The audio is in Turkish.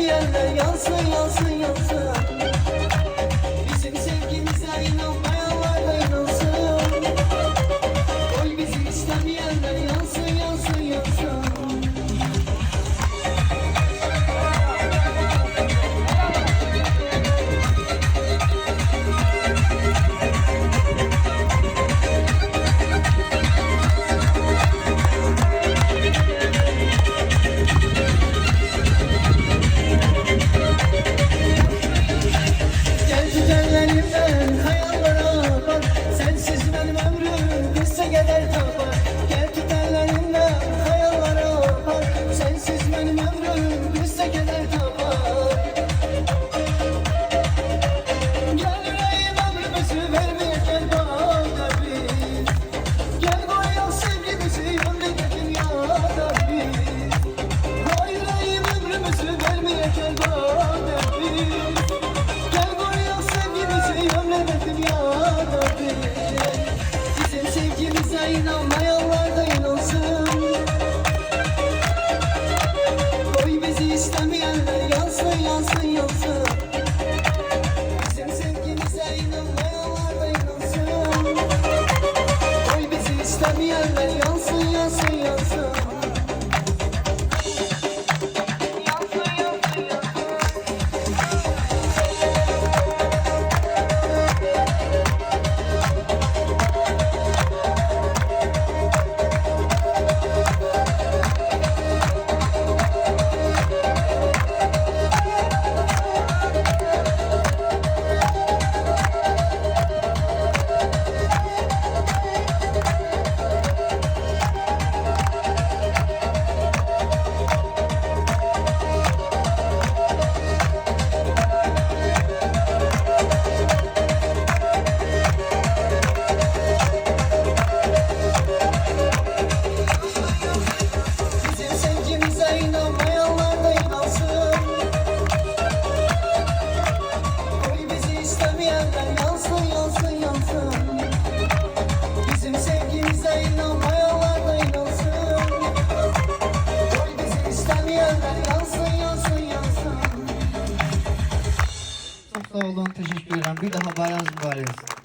istemeyenler yansın yansın yansın. Bizim sevgimize inanmayanlar da inansın. Oy bizi istemeyenler yansın yansın yansın. İnanmayanlar da inansın. Oy bizi istemeyenler yansın yansın yansın. Bizim sevgimize inanmayanlar da inansın. Oy bizi istemeyenler yansın yansın yansın. İnanmayanlar da inansın. Oy bizi istemeyenler yansın yansın yansın. Bizim sevgimize inanmayanlar da inansın. Oy bizi istemeyenler yansın yansın yansın. Çok sağ olun, teşekkür ederim. Bir daha bayramınız mübarek olsun.